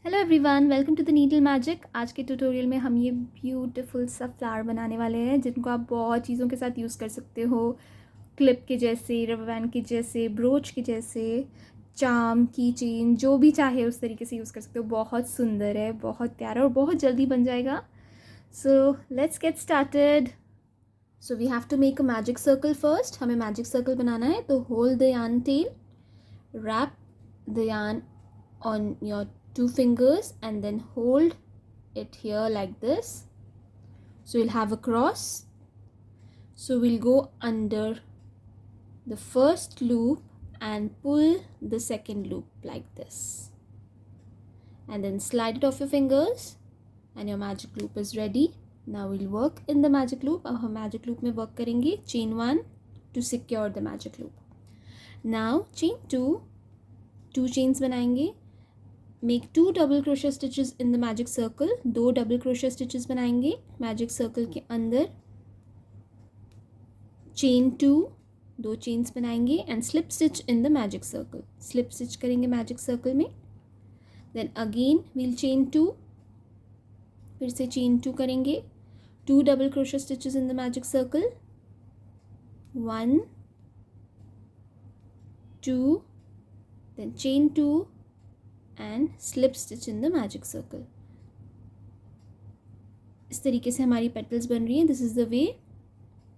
Hello everyone, welcome to the needle magic. आज के tutorial में हम ये ब्यूटीफुल सा फ्लावर बनाने वाले हैं जिनको आप बहुत चीज़ों के साथ यूज़ कर सकते हो। क्लिप के जैसे, रबर बैंड के जैसे, ब्रोच के जैसे, चार्म, की चेन, जो भी चाहे उस तरीके से यूज़ कर सकते हो। बहुत सुंदर है, बहुत प्यारा और बहुत जल्दी बन जाएगा। So let's get started. So we have to make a magic circle first. हमें मैजिक सर्कल बनाना है तो hold the yarn tail, wrap the yarn on your two fingers and then hold it here like this. So you'll have a cross. So we'll go under the first loop and pull the second loop like this, and then slide it off your fingers and your magic loop is ready. Now we'll work in the magic loop. अब हम magic loop में work करेंगे. Chain 1 to secure the magic loop. Now chain 2, 2 chains बनाएंगे. Make 2 double crochet stitches in the magic circle. 2 double crochet stitches बनाएंगे magic circle के अंदर. Chain 2, 2 chains बनाएंगे and slip stitch in the magic circle. Slip stitch करेंगे magic circle में. Then again we'll chain 2. फिर से chain 2 करेंगे. 2 double crochet stitches in the magic circle. 1, 2, then chain 2 and slip stitch in the magic circle. इस तरीके से हमारी petals बन रही हैं. This is the way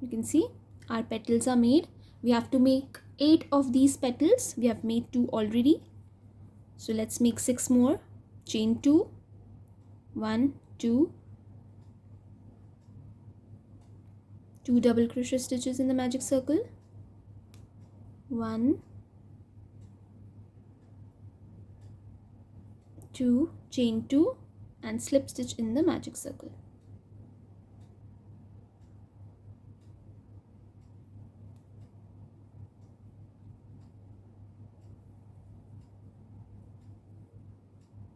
you can see our petals are made. We have to make 8 of these petals. We have made 2 already. So let's make 6 more. Chain 2, 1, 2, 2 double crochet stitches in the magic circle. 1, 2, chain 2 and slip stitch in the magic circle.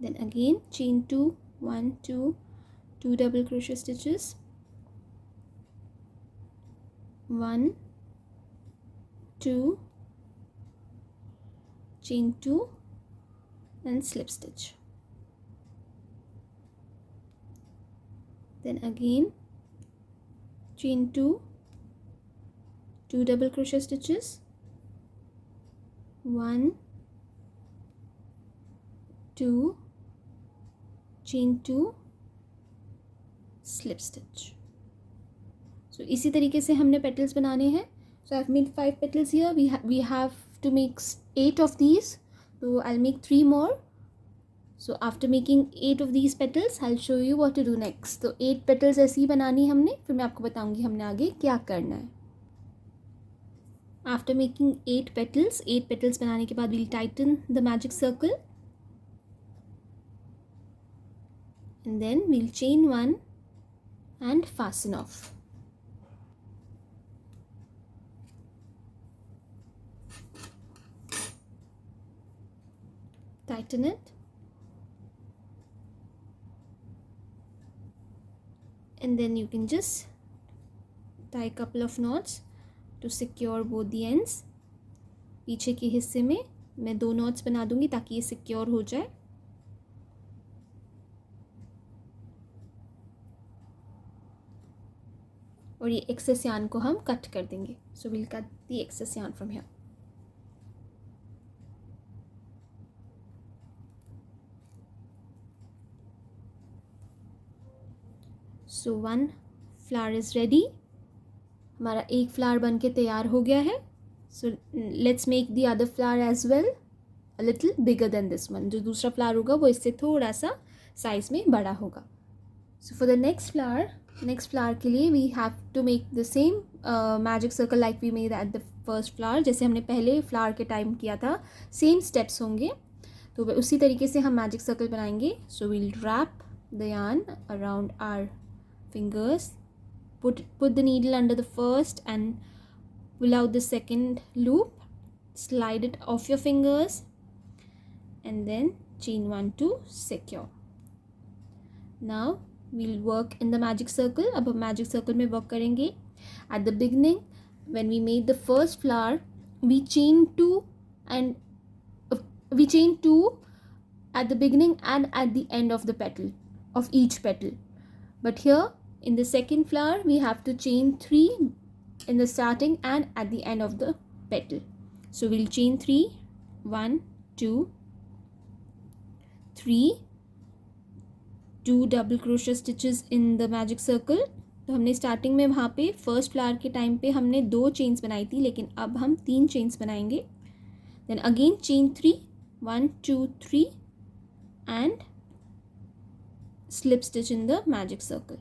Then again chain 2, 1, 2, 2 double crochet stitches. 1, 2, chain 2 and slip stitch. Then again chain 2, 2 double crochet stitches. 1, 2, chain 2, slip stitch. So इसी तरीके से हमने petals बनाने हैं. So I've made 5 petals here. We have to make 8 of these. So I'll make 3 more. So after making 8 of these petals, I'll show you what to do next. तो 8 petals ऐसी ही बनानी हमने. फिर मैं आपको बताऊंगी हमने आगे क्या करना है. After making 8 petals बनाने के बाद we'll tighten the magic circle. And then we'll chain 1 and fasten off. Tighten it. And then you can just tie a couple of knots to secure both the ends. पीछे के हिस्से में मैं 2 knots बना दूंगी ताकि ये secure हो जाए. और ये excess yarn को हम cut कर देंगे. So we'll cut the excess yarn from here. So 1 flower is ready. हमारा एक फ्लावर बन के तैयार हो गया है. So let's make the other flower as well a little bigger than this one. जो दूसरा फ्लावर होगा वो इससे थोड़ा सा साइज में बड़ा होगा. So for the next flower के लिए we have to make the same magic circle like we made at the first flower. जैसे हमने पहले फ्लावर के टाइम किया था, सेम स्टेप्स होंगे. तो उसी तरीके से हम मैजिक सर्कल बनाएंगे. So we'll wrap the yarn around our fingers, put the needle under the first and pull out the second loop, slide it off your fingers and then chain 1 to secure. Now we'll work in the magic circle. अब हम magic circle में work करेंगे. At the beginning when we made the first flower we chain 2 at the beginning and at the end of the petal, of each petal. But here in the second flower we have to chain 3 in the starting and at the end of the petal. So we'll chain 3, 1, 2, 3, 2 double crochet stitches in the magic circle. तो हमने starting में वहाँ पे first flower के time पे हमने 2 chains बनाई थी, लेकिन अब हम 3 चेन्स बनाएंगे. Then again chain 3, 1, 2, 3 and slip stitch in the magic circle,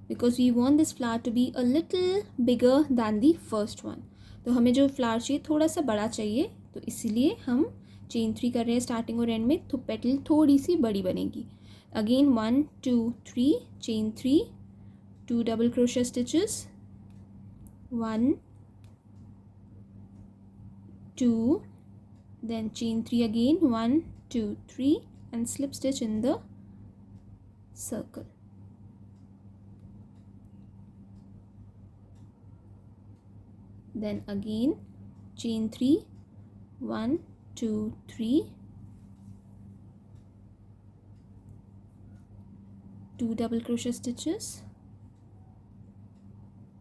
because we want this flower to be a little bigger than the first one. तो हमें जो फ्लावर चाहिए थोड़ा सा बड़ा चाहिए, तो इसीलिए हम चेन 3 कर रहे हैं स्टार्टिंग और एंड में, तो पेटल थोड़ी सी बड़ी बनेगी. Again 1, 2, 3 chain 3, 2 double crochet stitches, 1, 2, then chain 3 again, 1, 2, 3 and slip stitch in the circle. Then again chain 3, 1, 2, 3, 2 double crochet stitches,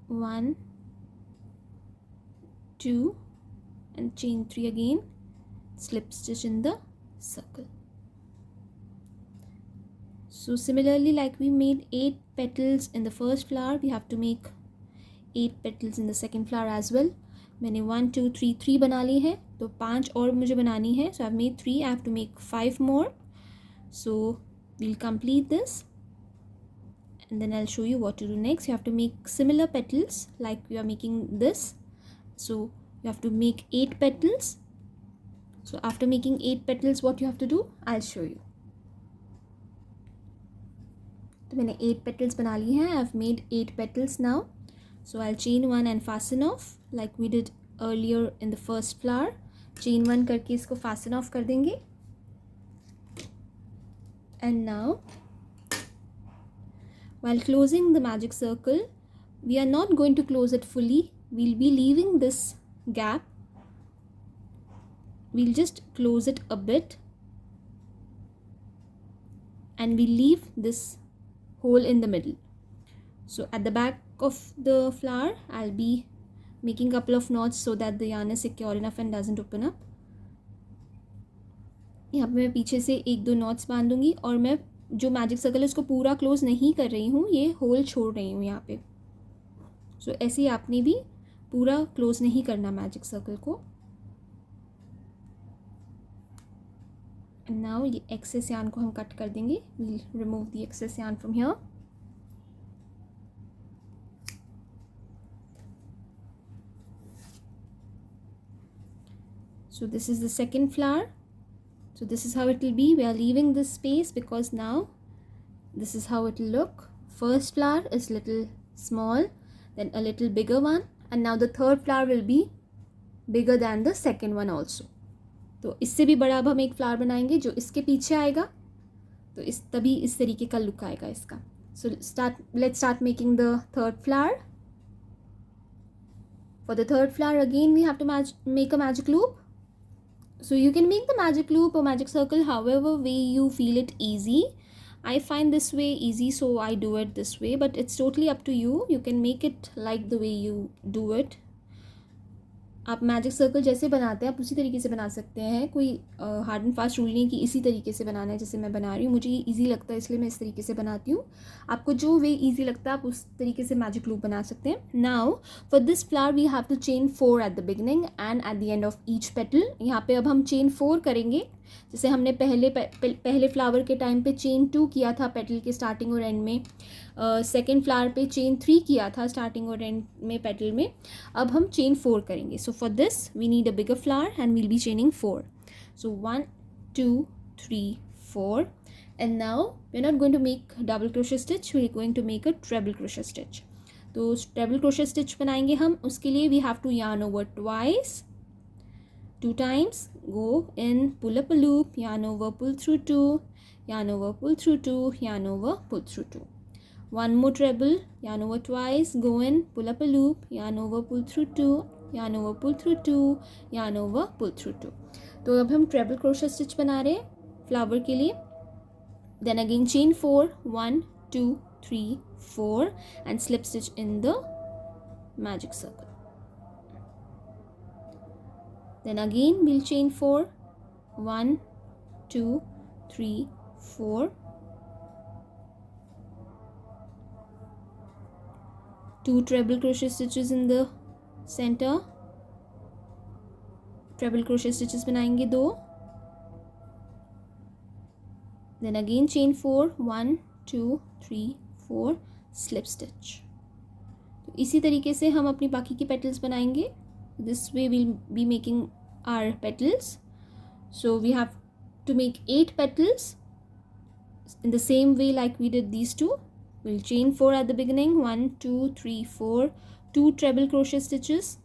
1, 2 and chain 3 again, slip stitch in the circle. So similarly, like we made 8 petals in the first flower, we have to make 8 petals in the second flower as well. मैंने 1, 2, 3 3 बना ली है, तो 5 और मुझे बनानी है. So I've made 3, I have to make 5 more. So we'll complete this and then I'll show you what to do next. You have to make similar petals like we are making this. So you have to make 8 petals. So after making 8 petals, what you have to do, I'll show you. तो मैंने 8 petals बना ली हैं. I've made 8 petals now. So I'll chain 1 and fasten off like we did earlier in the first flower. Chain 1 करके इसको fasten off कर देंगे. And now, while closing the magic circle, we are not going to close it fully. We'll be leaving this gap. We'll just close it a bit and we'll leave this hole in the middle. So at the back of the flower, I'll be making a couple of knots so that the yarn is secure enough and doesn't open up. यहाँ पे मैं पीछे से 1-2 knots बांध दूँगी और मैं जो मैजिक सर्कल है उसको पूरा क्लोज नहीं कर रही हूँ, ये होल छोड़ रही हूँ यहाँ पे. सो ऐसे ही आपने भी पूरा क्लोज नहीं करना मैजिक सर्कल को. नाउ ये एक्सेस यार्न को हम कट कर देंगे. We'll remove the excess yarn from here. So this is the second flower. So this is how it will be. We are leaving this space because now this is how it will look. First flower is little small, then a little bigger one, and now the third flower will be bigger than the second one also. तो इससे भी बड़ा अब हम एक flower बनाएंगे जो इसके पीछे आएगा, तो इस तभी इस तरीके का लुक आएगा इसका. So let's start making the third flower. For the third flower again we have to make a magic loop. So you can make the magic loop or magic circle however way you feel it easy. I find this way easy, so I do it this way, but it's totally up to you. You can make it like the way you do it. आप magic circle जैसे बनाते हैं आप उसी तरीके से बना सकते हैं. कोई हार्ड एंड फास्ट रूल नहीं कि इसी तरीके से बनाना है जैसे मैं बना रही हूँ. मुझे ये ईजी लगता है इसलिए मैं इस तरीके से बनाती हूँ. आपको जो वे ईजी लगता है आप उस तरीके से मैजिक लूप बना सकते हैं. Now for this flower we have to chain 4 at the beginning and at the end of each petal. यहाँ पे अब हम चेन 4 करेंगे जैसे हमने पहले फ्लावर के टाइम पे चेन 2 किया था पेटल के स्टार्टिंग और एंड में. सेकेंड फ्लावर पे चेन 3 किया था स्टार्टिंग और एंड में पेटल में. अब हम चेन 4 करेंगे. So for this we need a bigger flower and we'll be chaining 4. So 1, 2, 3, 4 and now we are not going to make double crochet stitch, we are going to make a treble crochet stitch. तो treble crochet stitch बनाएंगे हम. उसके लिए we have to yarn over twice, 2 times, go in, pull up a loop, yarn over, pull through 2, yarn over, pull through 2, yarn over, pull through 2. One more treble, yarn over twice, go in, pull up a loop, yarn over, pull through 2, yarn over, pull through 2, yarn over, pull through 2. तो अब हम treble crochet stitch बना रहे हैं flower के लिए. Then again chain 4, 1 2 3 4 and slip stitch in the magic circle. Then again we'll chain 4, 1 2 3 4, 2 treble crochet stitches in the center, treble crochet stitches बनाएंगे 2. Then again chain 4, 1 2 3 4, slip stitch. तो इसी तरीके से हम अपनी बाकी की petals बनाएंगे. This way we'll be making our petals. So we have to make 8 petals in the same way like we did these two. We'll chain 4 at the beginning, 1 2 3 4, 2 treble crochet stitches,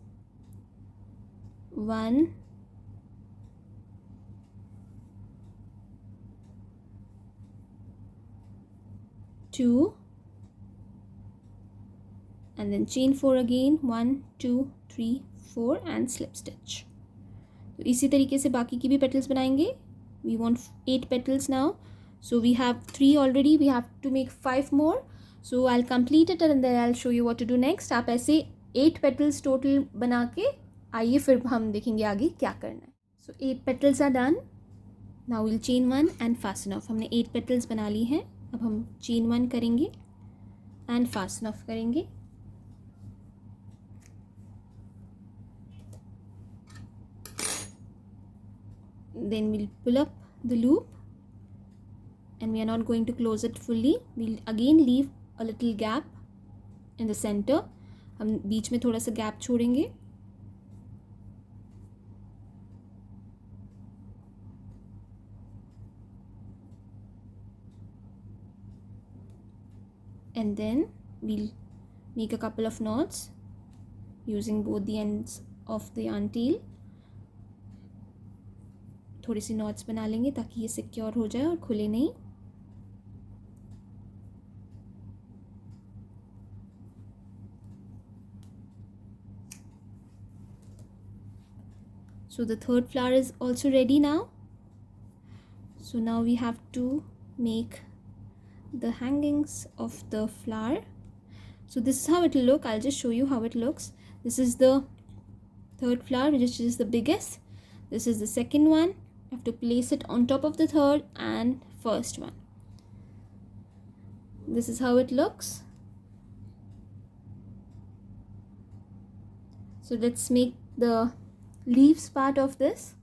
1 2 and then chain 4 again, 1 2 3 4 and slip stitch. तो इसी तरीके से बाकी की भी petals बनाएंगे. We want 8 petals now, so we have 3 already. We have to make 5 more. So I'll complete it and then I'll show you what to do next. आप ऐसे 8 petals total बना के आइए, फिर हम देखेंगे आगे क्या करना है. So 8 petals are done. Now we'll chain 1 and fasten off. हमने 8 petals बना ली हैं. अब हम chain 1 करेंगे and fasten off करेंगे. Then we'll pull up the loop and we are not going to close it fully. We'll again leave a little gap in the center. हम बीच में थोड़ा सा गैप छोड़ेंगे. And then we'll make a couple of knots using both the ends of the yarn tail. थोड़ी सी knots बना लेंगे ताकि ये सिक्योर हो जाए और खुले नहीं. So the third flower is also ready now. So now we have to make the hangings of the flower. So this is how it will look. I'll just show you how it looks. This is the third flower, which is the biggest. This is the second one. You have to place it on top of the third and first one. This is how it looks. So let's make the leaves part of this.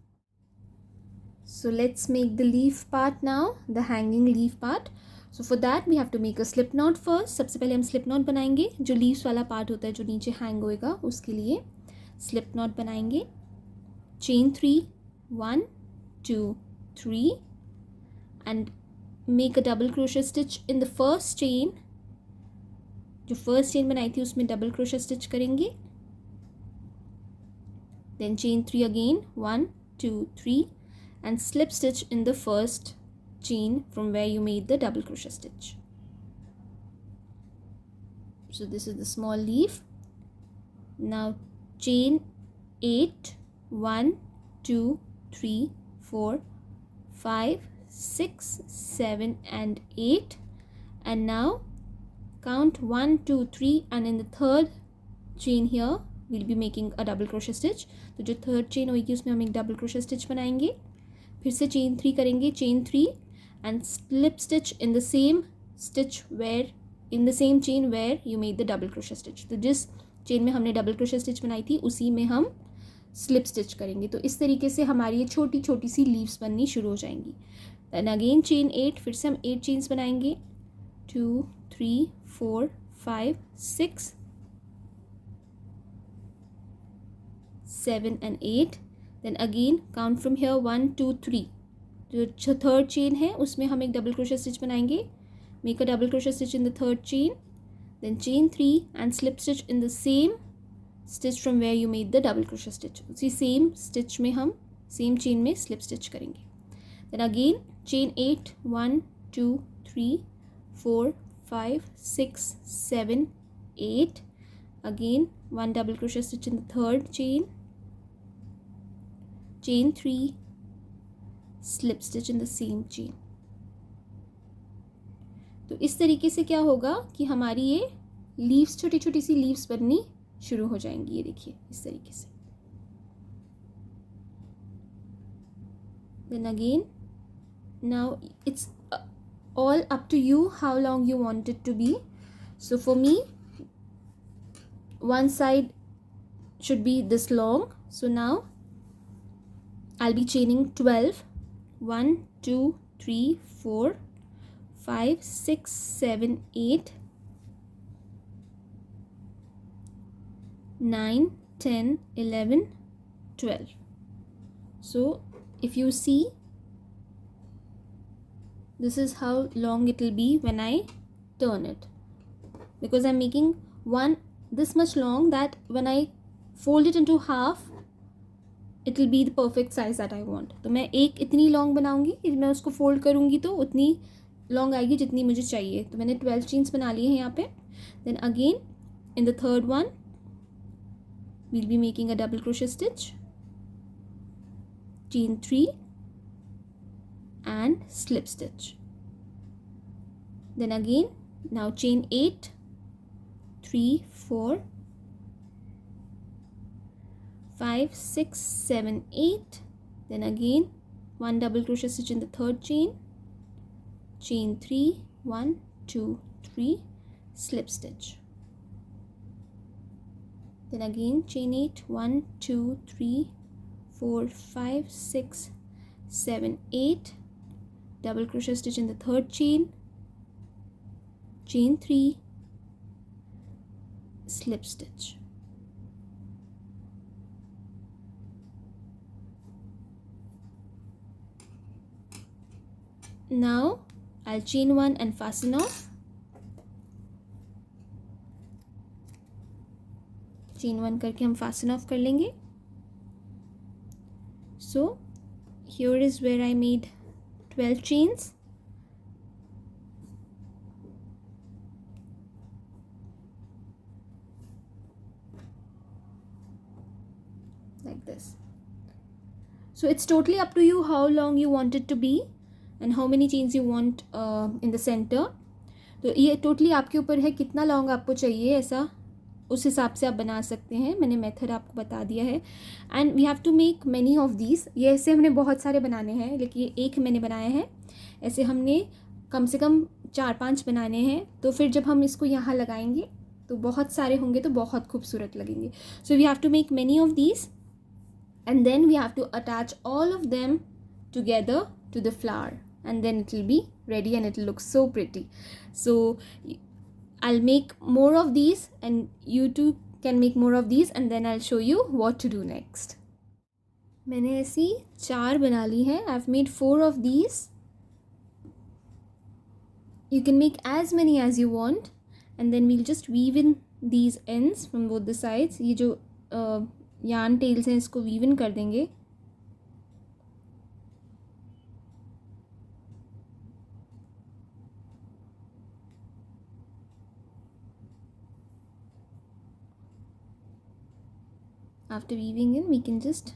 So let's make the leaf part now, the hanging leaf part. So for that we have to make a slip knot first. सबसे पहले हम slip knot बनाएंगे. जो leaves वाला part होता है जो नीचे hang होएगा उसके लिए slip knot बनाएंगे. Chain 3, 1 2 3 and make a double crochet stitch in the first chain. जो first chain बनाई थी उसमें double crochet stitch करेंगे. Then chain 3 again, 1 2 3 and slip stitch in the first chain from where you made the double crochet stitch. So this is the small leaf. Now chain 8, 1 2 3 4 5 6 7 and 8 and now count 1 2 3 and in the third chain here we'll be making a double crochet stitch. तो जो third chain होगी उसमें हम एक double crochet stitch बनाएंगे. फिर से chain 3 करेंगे, chain 3 and slip stitch in the same stitch where in the same chain where you made the double crochet stitch. तो जिस chain में हमने double crochet stitch बनाई थी उसी में हम slip stitch करेंगे. तो इस तरीके से हमारी ये छोटी छोटी सी leaves बननी शुरू हो जाएंगी. Then again chain 8, फिर से हम 8 chains बनाएंगे. 2 3 4 5 6 7 and 8. Then again count from here 1 2 3. जो third chain है उसमें हम एक double crochet stitch बनाएंगे. Make a double crochet stitch in the third chain. Then chain 3 and slip stitch in the same stitch from where you made the double crochet stitch. उसी same stitch में हम same chain में slip stitch करेंगे. Then again chain 8 1 2 3 4 5 6 7 8. Again one double crochet stitch in the third chain. Chain 3 slip stitch in the same chain. तो इस तरीके से क्या होगा कि हमारी ये लीव्स, छोटी छोटी सी लीव्स बननी शुरू हो जाएंगी. ये देखिए इस तरीके से. Then again, now it's all up to you how long you want it to be. So for me, one side should be this long. So now I'll be chaining 12. 1 2 3 4 5 6 7 8 9 10 11 12. So if you see, this is how long it will be when I turn it, because I'm making one this much long that when I fold it into half it will be the perfect size that I want. तो मैं एक इतनी long बनाऊंगी कि मैं उसको fold करूंगी तो उतनी लॉन्ग आएगी जितनी मुझे चाहिए. तो मैंने 12 चेन्स बना लिए हैं यहाँ पे. Then again in the third one we'll be making a double crochet stitch, chain 3 and slip stitch. Then again, now chain 8, 3 4 5 6 7 8. Then again one double crochet stitch in the third chain, chain 3 1 2 3, slip stitch. Then again chain 8, 1 2 3 4 5 6 7 8, double crochet stitch in the third chain, chain 3, slip stitch. Now I'll chain 1 and fasten off. chain 1 करके हम fasten off कर लेंगे. So here is where I made 12 chains. Like this. So it's totally up to you how long you want it to be and how many chains you want in the center. तो ये totally आपके ऊपर है कितना long आपको चाहिए, ऐसा उस हिसाब से आप बना सकते हैं. मैंने मेथड आपको बता दिया है. And we have to make many of these. ये ऐसे हमने बहुत सारे बनाने हैं, लेकिन ये एक मैंने बनाया है. ऐसे हमने कम से कम 4-5 बनाने हैं. तो फिर जब हम इसको यहाँ लगाएंगे तो बहुत सारे होंगे तो बहुत खूबसूरत लगेंगे. So we have to make many of these and then we have to attach all of them together to the flower and then it will be ready and it will look so pretty. So I'll make more of these and you too can make more of these and then I'll show you what to do next. मैंने ऐसी 4 बना ली हैं. I've made 4 of these. You can make as many as you want and then we'll just weave in these ends from both the sides. ये जो yarn tails हैं इसको weave in कर देंगे. After weaving in, we can just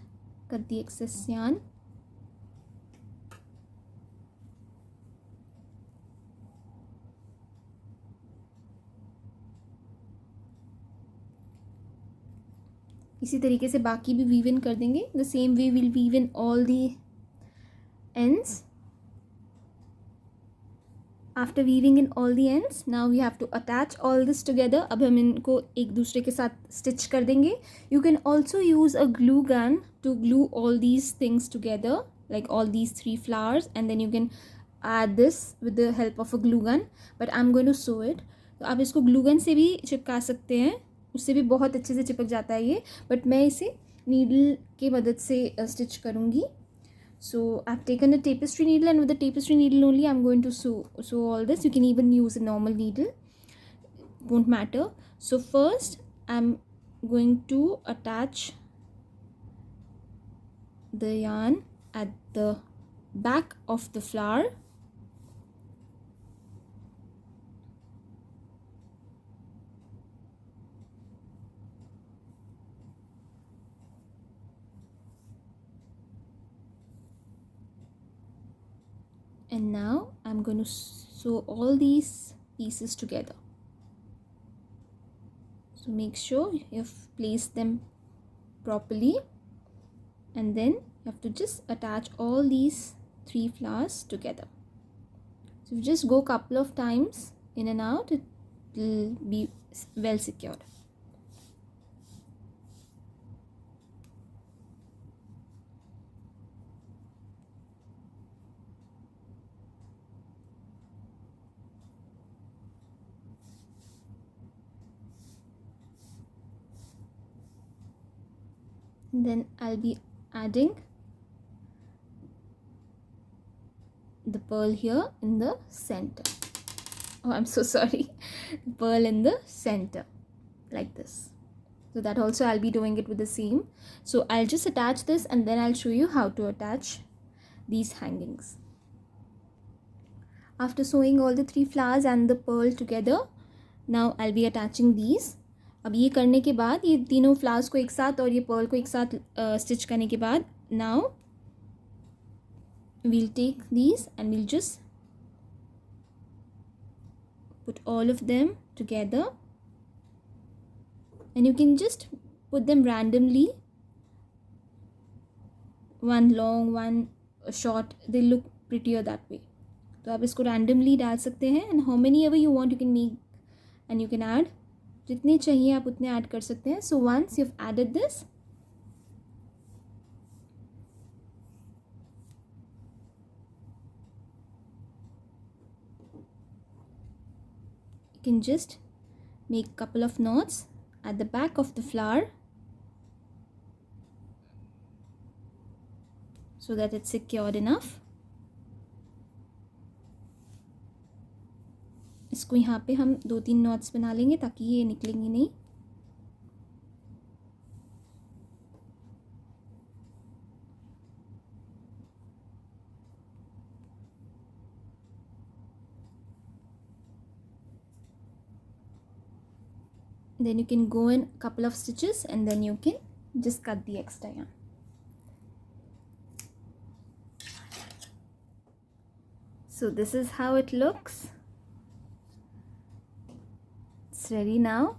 cut the excess yarn. इसी तरीके से बाकी भी weave in कर देंगे. The same way we'll weave in all the ends. After weaving in all the ends, now we have to attach all this together. अब हम इनको एक दूसरे के साथ stitch कर देंगे. You can also use a glue gun to glue all these things together, like all these 3 flowers, and then you can add this with the help of a glue gun. But I'm going to sew it. तो आप इसको glue gun से भी चिपका सकते हैं, उससे भी बहुत अच्छे से चिपक जाता है ये. But मैं इसे needle की मदद से stitch करूँगी. So I've taken a tapestry needle and with the tapestry needle only I'm going to sew all this. You can even use a normal needle, won't matter. So first I'm going to attach the yarn at the back of the flower. And now I'm going to sew all these pieces together. So make sure you've placed them properly, and then you have to just attach all these 3 flowers together. So if you just go couple of times in and out, it will be well secured. And then I'll be adding the pearl here in the center. Oh, I'm so sorry. Pearl in the center, like this. So that also I'll be doing it with the seam. So I'll just attach this and then I'll show you how to attach these hangings. After sewing all the 3 flowers and the pearl together, now I'll be attaching these. अब ये करने के बाद, ये तीनों flowers को एक साथ और ये पर्ल को एक साथ स्टिच करने के बाद, now we'll take these and we'll just put all of them together, and you can just put them randomly, one long, one short, they look prettier that way. तो आप इसको randomly डाल सकते हैं, and how many ever you want you can make, and you can add, जितने चाहिए आप उतने ऐड कर सकते हैं. So once you've added this, you can just make couple of knots at the back of the flower so that it's secured enough. इसको यहाँ पे हम 2-3 नॉट्स बना लेंगे ताकि ये निकलेंगे नहीं. Then you can go in a couple of stitches and then you can just cut the extra yarn. So this is how it looks. It's ready now.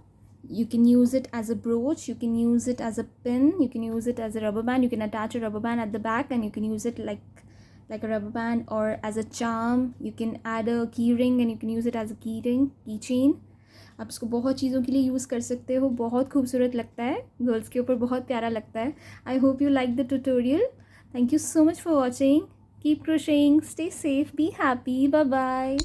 You can use it as a brooch, you can use it as a pin, you can use it as a rubber band. You can attach a rubber band at the back and you can use it like a rubber band, or as a charm. You can add a key ring and you can use it as a keychain. आप इसको बहुत चीज़ों के लिए use कर सकते हो. बहुत खूबसूरत लगता है, गर्ल्स के ऊपर बहुत प्यारा लगता है. I hope you like the tutorial. Thank you so much for watching. Keep crocheting, stay safe, be happy, bye bye.